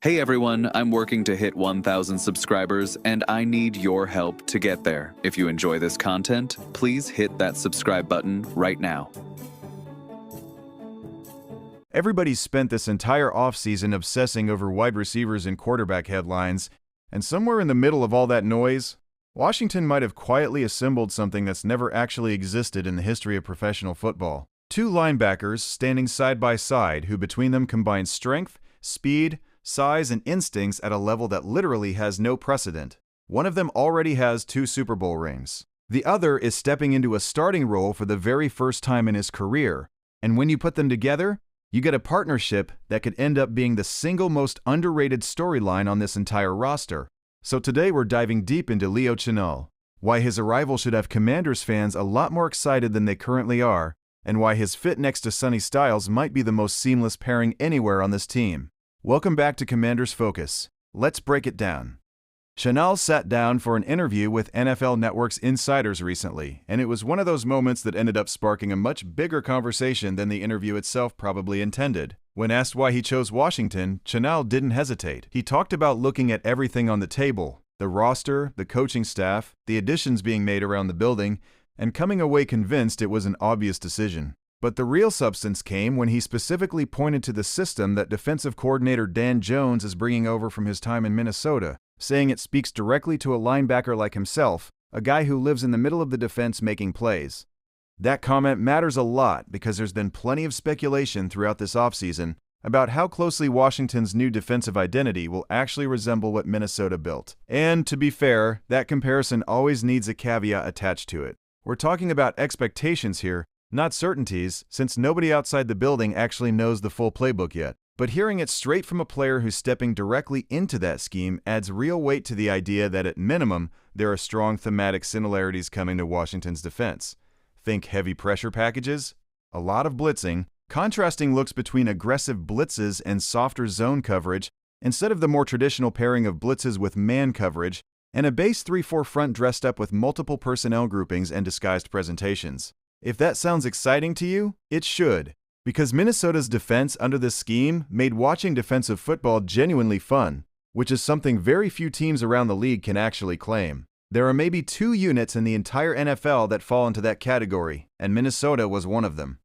Hey everyone, I'm working to hit 1,000 subscribers and I need your help to get there. If you enjoy this content, please hit that subscribe button right now. Everybody's spent this entire offseason obsessing over wide receivers and quarterback headlines, and somewhere in the middle of all that noise, Washington might have quietly assembled something that's never actually existed in the history of professional football. Two linebackers standing side by side who between them combine strength, speed, size, and instincts at a level that literally has no precedent. One of them already has 2 Super Bowl rings. The other is stepping into a starting role for the very first time in his career, and when you put them together, you get a partnership that could end up being the single most underrated storyline on this entire roster. So today we're diving deep into Leo Chenal, why his arrival should have Commanders fans a lot more excited than they currently are, and why his fit next to Sonny Styles might be the most seamless pairing anywhere on this team. Welcome back to Commanders Focus. Let's break it down. Chenal sat down for an interview with NFL Network's insiders recently, and it was one of those moments that ended up sparking a much bigger conversation than the interview itself probably intended. When asked why he chose Washington, Chenal didn't hesitate. He talked about looking at everything on the table, the roster, the coaching staff, the additions being made around the building, and coming away convinced it was an obvious decision. But the real substance came when he specifically pointed to the system that defensive coordinator Dan Jones is bringing over from his time in Minnesota, saying it speaks directly to a linebacker like himself, a guy who lives in the middle of the defense making plays. That comment matters a lot because there's been plenty of speculation throughout this offseason about how closely Washington's new defensive identity will actually resemble what Minnesota built. And to be fair, that comparison always needs a caveat attached to it. We're talking about expectations here, not certainties, since nobody outside the building actually knows the full playbook yet. But hearing it straight from a player who's stepping directly into that scheme adds real weight to the idea that at minimum, there are strong thematic similarities coming to Washington's defense. Think heavy pressure packages, a lot of blitzing, contrasting looks between aggressive blitzes and softer zone coverage, instead of the more traditional pairing of blitzes with man coverage, and a base 3-4 front dressed up with multiple personnel groupings and disguised presentations. If that sounds exciting to you, it should. Because Minnesota's defense under this scheme made watching defensive football genuinely fun, which is something very few teams around the league can actually claim. There are maybe 2 units in the entire NFL that fall into that category, and Minnesota was one of them.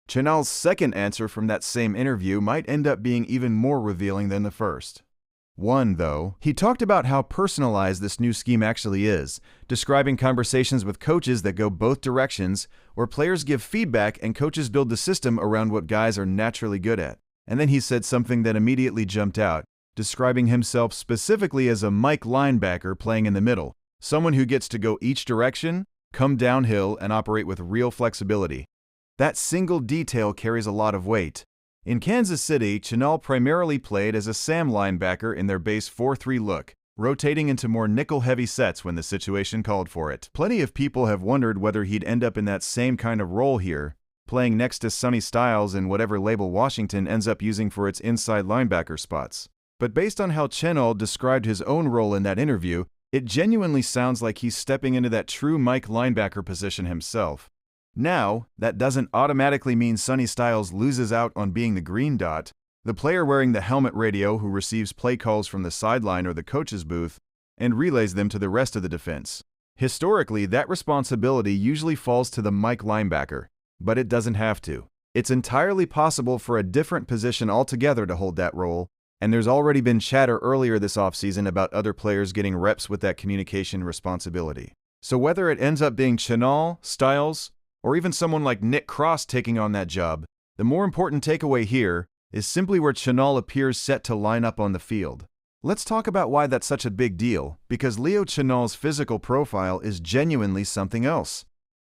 Chenal's second answer from that same interview might end up being even more revealing than the first. One, though, he talked about how personalized this new scheme actually is, describing conversations with coaches that go both directions, where players give feedback and coaches build the system around what guys are naturally good at. And then he said something that immediately jumped out, describing himself specifically as a Mike linebacker playing in the middle, someone who gets to go each direction, come downhill, and operate with real flexibility. That single detail carries a lot of weight. In Kansas City, Chenal primarily played as a Sam linebacker in their base 4-3 look, rotating into more nickel-heavy sets when the situation called for it. Plenty of people have wondered whether he'd end up in that same kind of role here, playing next to Sonny Styles in whatever label Washington ends up using for its inside linebacker spots. But based on how Chenal described his own role in that interview, it genuinely sounds like he's stepping into that true Mike linebacker position himself. Now, that doesn't automatically mean Sonny Styles loses out on being the green dot, the player wearing the helmet radio who receives play calls from the sideline or the coach's booth and relays them to the rest of the defense. Historically, that responsibility usually falls to the Mike linebacker, but it doesn't have to. It's entirely possible for a different position altogether to hold that role, and there's already been chatter earlier this offseason about other players getting reps with that communication responsibility. So whether it ends up being Chenal, Styles, or even someone like Nick Cross taking on that job, the more important takeaway here is simply where Chenal appears set to line up on the field. Let's talk about why that's such a big deal, because Leo Chenal's physical profile is genuinely something else.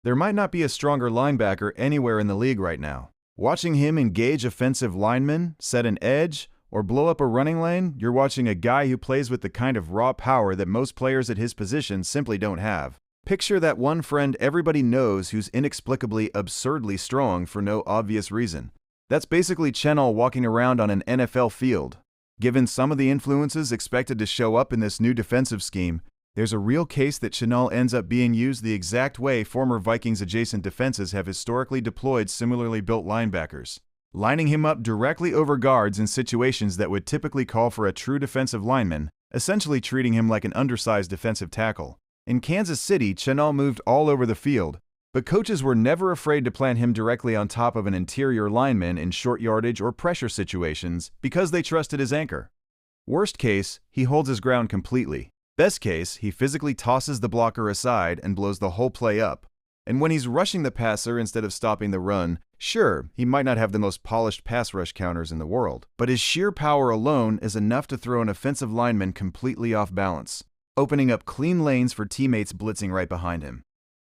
There might not be a stronger linebacker anywhere in the league right now. Watching him engage offensive linemen, set an edge, or blow up a running lane, you're watching a guy who plays with the kind of raw power that most players at his position simply don't have. Picture that one friend everybody knows who's inexplicably absurdly strong for no obvious reason. That's basically Chenal walking around on an NFL field. Given some of the influences expected to show up in this new defensive scheme, there's a real case that Chenal ends up being used the exact way former Vikings-adjacent defenses have historically deployed similarly built linebackers. lining him up directly over guards in situations that would typically call for a true defensive lineman, essentially treating him like an undersized defensive tackle. In Kansas City, Chenal moved all over the field, but coaches were never afraid to plant him directly on top of an interior lineman in short yardage or pressure situations because they trusted his anchor. Worst case, he holds his ground completely. Best case, he physically tosses the blocker aside and blows the whole play up. And when he's rushing the passer instead of stopping the run, sure, he might not have the most polished pass rush counters in the world, but his sheer power alone is enough to throw an offensive lineman completely off balance, opening up clean lanes for teammates blitzing right behind him.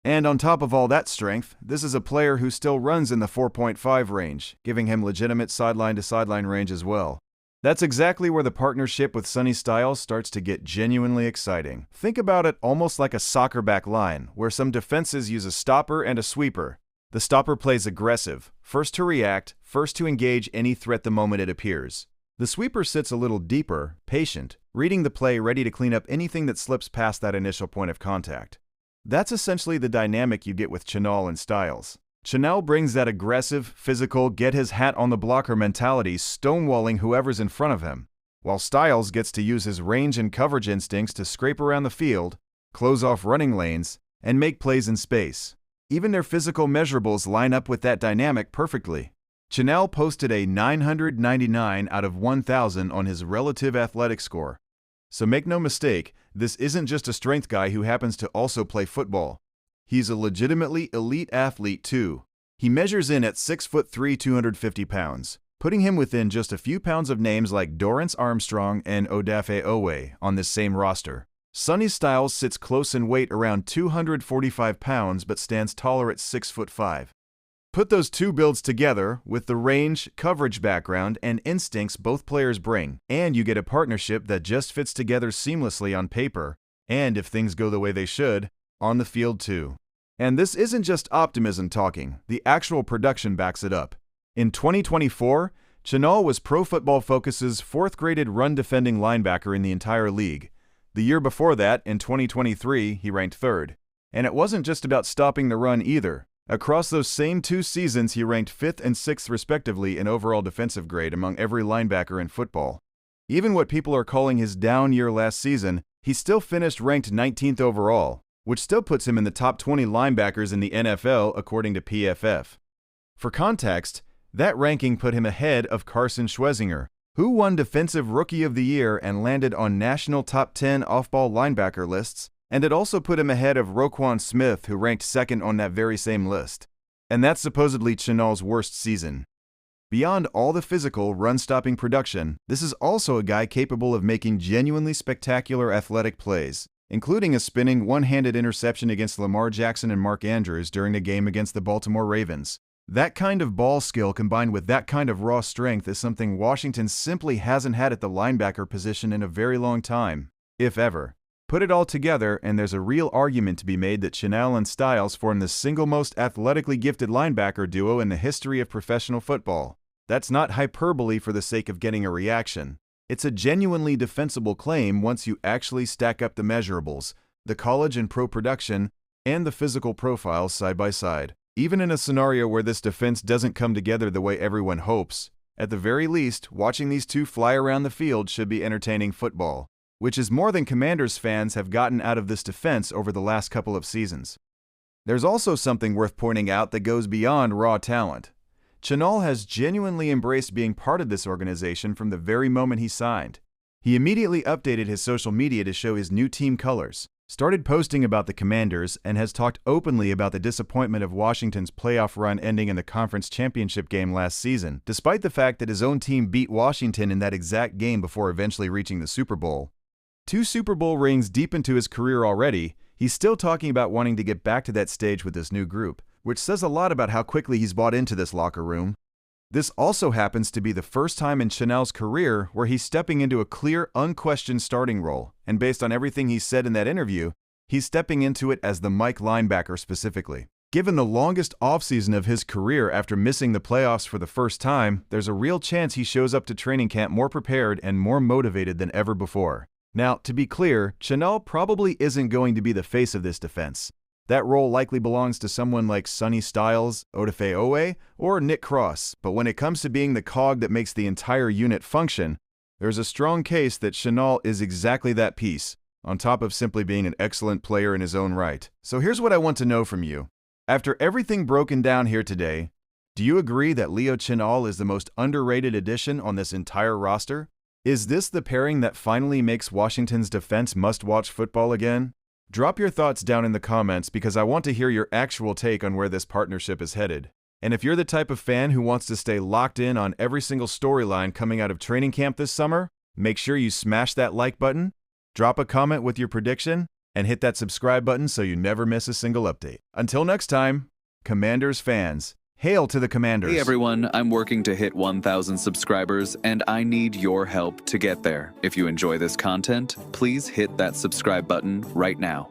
And on top of all that strength, this is a player who still runs in the 4.5 range, giving him legitimate sideline-to-sideline range as well. That's exactly where the partnership with Sonny Styles starts to get genuinely exciting. Think about it almost like a soccer back line, where some defenses use a stopper and a sweeper. The stopper plays aggressive, first to react, first to engage any threat the moment it appears. The sweeper sits a little deeper, patient, reading the play, ready to clean up anything that slips past that initial point of contact. That's essentially the dynamic you get with Chenal and Styles. Chenal brings that aggressive, physical, get-his-hat-on-the-blocker mentality, stonewalling whoever's in front of him, while Styles gets to use his range and coverage instincts to scrape around the field, close off running lanes, and make plays in space. Even their physical measurables line up with that dynamic perfectly. Chenal posted a 999 out of 1,000 on his relative athletic score. So make no mistake, this isn't just a strength guy who happens to also play football. He's a legitimately elite athlete too. He measures in at 6'3", 250 pounds, putting him within just a few pounds of names like Dorrance Armstrong and Odafe Owe on this same roster. Sonny Styles sits close in weight around 245 pounds but stands taller at 6'5". Put those two builds together with the range, coverage background, and instincts both players bring, and you get a partnership that just fits together seamlessly on paper, and if things go the way they should, on the field too. And this isn't just optimism talking, the actual production backs it up. In 2024, Chenal was Pro Football Focus's fourth-graded run-defending linebacker in the entire league. The year before that, in 2023, he ranked third. And it wasn't just about stopping the run either. Across those same 2 seasons, he ranked 5th and 6th respectively in overall defensive grade among every linebacker in football. Even what people are calling his down year last season, he still finished ranked 19th overall, which still puts him in the top 20 linebackers in the NFL according to PFF. For context, that ranking put him ahead of Carson Schwezinger, who won Defensive Rookie of the Year and landed on national top 10 off-ball linebacker lists, and it also put him ahead of Roquan Smith, who ranked second on that very same list. And that's supposedly Chenal's worst season. Beyond all the physical, run-stopping production, this is also a guy capable of making genuinely spectacular athletic plays, including a spinning one-handed interception against Lamar Jackson and Mark Andrews during a game against the Baltimore Ravens. That kind of ball skill combined with that kind of raw strength is something Washington simply hasn't had at the linebacker position in a very long time, if ever. Put it all together, and there's a real argument to be made that Chenal and Styles form the single most athletically gifted linebacker duo in the history of professional football. That's not hyperbole for the sake of getting a reaction. It's a genuinely defensible claim once you actually stack up the measurables, the college and pro production, and the physical profiles side by side. Even in a scenario where this defense doesn't come together the way everyone hopes, at the very least, watching these two fly around the field should be entertaining football, which is more than Commanders fans have gotten out of this defense over the last couple of seasons. There's also something worth pointing out that goes beyond raw talent. Chenal has genuinely embraced being part of this organization from the very moment he signed. He immediately updated his social media to show his new team colors, started posting about the Commanders, and has talked openly about the disappointment of Washington's playoff run ending in the conference championship game last season, despite the fact that his own team beat Washington in that exact game before eventually reaching the Super Bowl. 2 Super Bowl rings deep into his career already, he's still talking about wanting to get back to that stage with this new group, which says a lot about how quickly he's bought into this locker room. This also happens to be the first time in Chenal's career where he's stepping into a clear, unquestioned starting role, and based on everything he said in that interview, he's stepping into it as the Mike linebacker specifically. Given the longest offseason of his career after missing the playoffs for the first time, there's a real chance he shows up to training camp more prepared and more motivated than ever before. Now, to be clear, Chenal probably isn't going to be the face of this defense. That role likely belongs to someone like Sonny Styles, Odafe Owe, or Nick Cross, but when it comes to being the cog that makes the entire unit function, there's a strong case that Chenal is exactly that piece, on top of simply being an excellent player in his own right. So here's what I want to know from you. After everything broken down here today, do you agree that Leo Chenal is the most underrated addition on this entire roster? Is this the pairing that finally makes Washington's defense must-watch football again? Drop your thoughts down in the comments because I want to hear your actual take on where this partnership is headed. And if you're the type of fan who wants to stay locked in on every single storyline coming out of training camp this summer, make sure you smash that like button, drop a comment with your prediction, and hit that subscribe button so you never miss a single update. Until next time, Commanders fans, hail to the Commanders. Hey everyone, I'm working to hit 1,000 subscribers and I need your help to get there. If you enjoy this content, please hit that subscribe button right now.